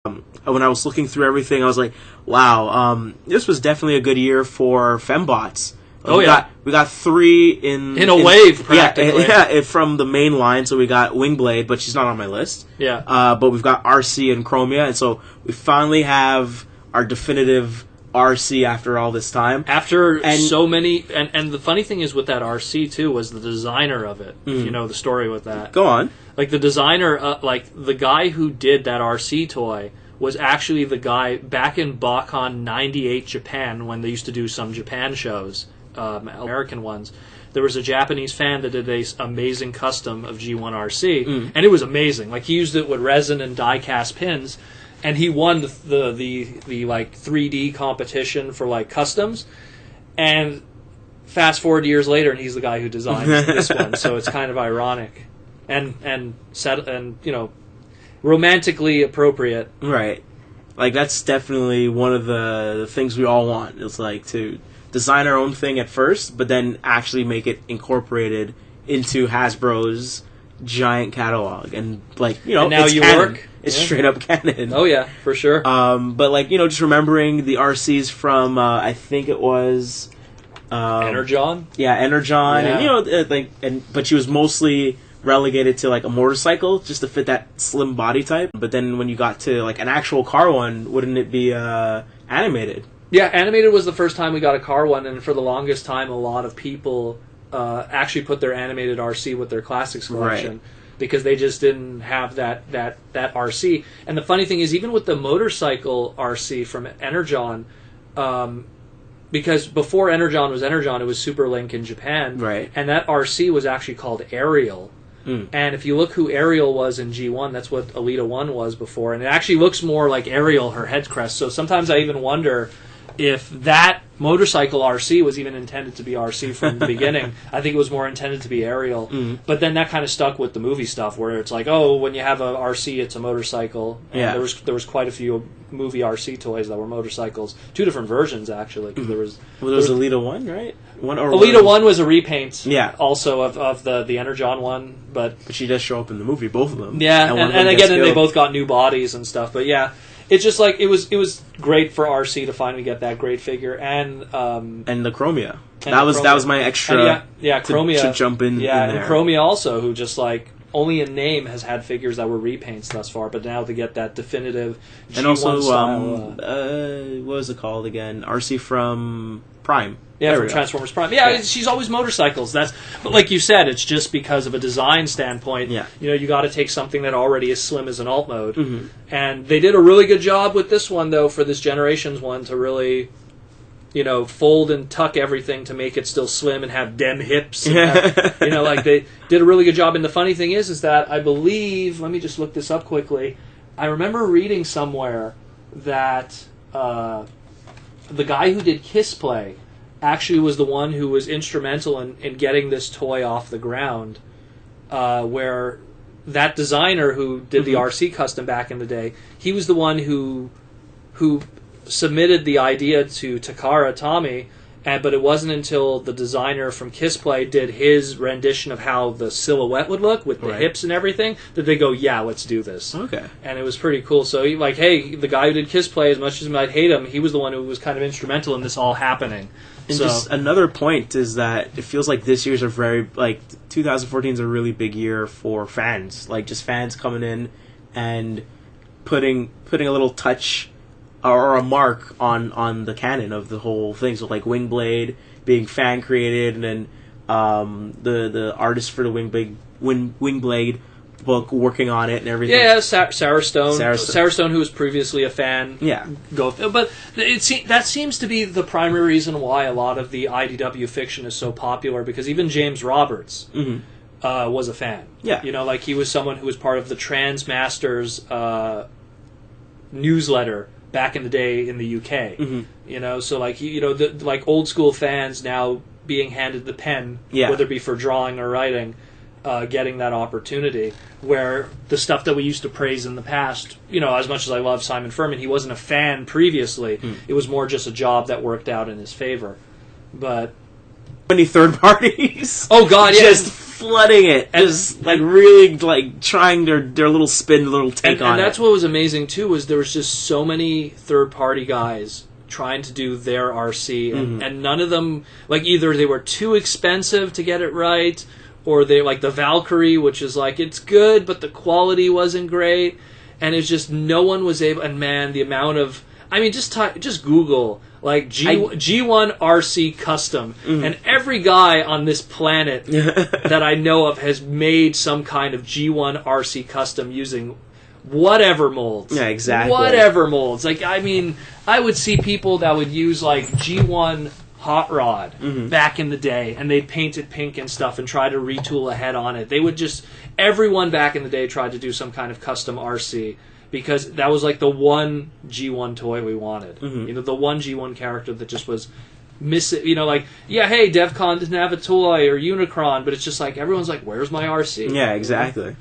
when I was looking through everything, I was like, wow, this was definitely a good year for Fembots. We got 3 in a wave, practically. From the main line. So we got Wingblade, but she's not on my list. Yeah. But we've got Arcee and Chromia, and so we finally have our definitive Arcee after all this time. So many, and the funny thing is with that Arcee too was the designer of it. If you know the story with that. Go on. Like the designer, the guy who did that Arcee toy was actually the guy back in BotCon 98 Japan when they used to do some Japan shows. American ones. There was a Japanese fan that did a amazing custom of G1 Arcee, and it was amazing. Like he used it with resin and die cast pins, and he won the like 3D competition for like customs. And fast forward years later, and he's the guy who designed this one. So it's kind of ironic, and you know, romantically appropriate. Right. Like that's definitely one of the things we all want. It's like to design our own thing at first, but then actually make it incorporated into Hasbro's giant catalog, and like you know, and now it's you canon. work. It's straight up canon. Oh yeah, for sure. But like you know, just remembering the RCs from I think it was Energon. Yeah, Energon, and you know, but she was mostly relegated to like a motorcycle just to fit that slim body type. But then when you got to like an actual car one, wouldn't it be animated? Yeah, animated was the first time we got a car one, and for the longest time, a lot of people actually put their animated RC with their classics collection. Right. Because they just didn't have that RC. And the funny thing is, even with the motorcycle RC from Energon, because before Energon was Energon, it was Super Link in Japan. Right. And that RC was actually called Ariel. And if you look who Ariel was in G1, that's what Alita 1 was before. And it actually looks more like Ariel, her head crest. So sometimes I even wonder if that motorcycle RC was even intended to be RC from the beginning. I think it was more intended to be Ariel. But then that kind of stuck with the movie stuff, where it's like, oh, when you have a RC, it's a motorcycle. And yeah. There was quite a few movie RC toys that were motorcycles. 2 different versions, actually. Cause there was Alita 1, right? Alita 1 was a repaint. Yeah. Also of the Energon one, but she does show up in the movie, both of them. Yeah, and again, they both got new bodies and stuff. But yeah. It's just like it was great for RC to finally get that great figure, and the Chromia. That was my extra. Chromia to jump in. Yeah, in there. and Chromia also, who just like only in name has had figures that were repaints thus far, but now to get that definitive G1 and also style, what was it called again? RC from Prime. Yeah, from Transformers Prime. Yeah, she's always motorcycles. But like you said, it's just because of a design standpoint. Yeah. You know, you got to take something that already is slim as an alt mode. And they did a really good job with this one, though, for this Generations one to really, you know, fold and tuck everything to make it still slim and have dem hips. And have, you know, like they did a really good job. And the funny thing is that I believe, let me just look this up quickly. I remember reading somewhere that the guy who did Kiss Play actually was the one who was instrumental in getting this toy off the ground, where that designer who did the RC custom back in the day, he was the one who submitted the idea to Takara Tomy, but it wasn't until the designer from Kiss Play did his rendition of how the silhouette would look with the hips and everything that they go, yeah, let's do this. Okay. And it was pretty cool. So, hey, the guy who did Kiss Play, as much as you might hate him, he was the one who was kind of instrumental in this all happening. And just another point is that it feels like this year's 2014 is a really big year for fans. Like, just fans coming in and putting a little touch or a mark on the canon of the whole thing. So, like, Wingblade being fan-created, and then the artist for the Wingblade book working on it and everything. Yeah, Sarah Stone, who was previously a fan. Yeah. But that seems to be the primary reason why a lot of the IDW fiction is so popular, because even James Roberts was a fan. Yeah. You know, like he was someone who was part of the Transmasters newsletter back in the day in the UK. You know, so like like old school fans now being handed the pen, whether it be for drawing or writing, getting that opportunity, where the stuff that we used to praise in the past, you know, as much as I love Simon Furman, he wasn't a fan previously. It was more just a job that worked out in his favor. But many third parties. Oh God, yeah. Just flooding it, just like really like trying their little spin, little take on it. And that's what was amazing too, was there was just so many third party guys trying to do their RC, and none of them, like, either they were too expensive to get it right, or they, like the Valkyrie, which is like, it's good, but the quality wasn't great, and it's just no one was able. And man, the amount of, I mean, just Google like G1 Arcee custom, and every guy on this planet that I know of has made some kind of G1 Arcee custom using whatever molds. Yeah, exactly. Whatever molds. Like, I mean, I would see people that would use like G1 Hot Rod back in the day, and they'd paint it pink and stuff and try to retool a head on it. They would just, everyone back in the day tried to do some kind of custom RC, because that was like the one G1 toy we wanted. You know, the one G1 character that just was missing. You know, like, yeah, hey, DevCon didn't have a toy, or Unicron, but it's just like, everyone's like, where's my RC? Yeah, exactly.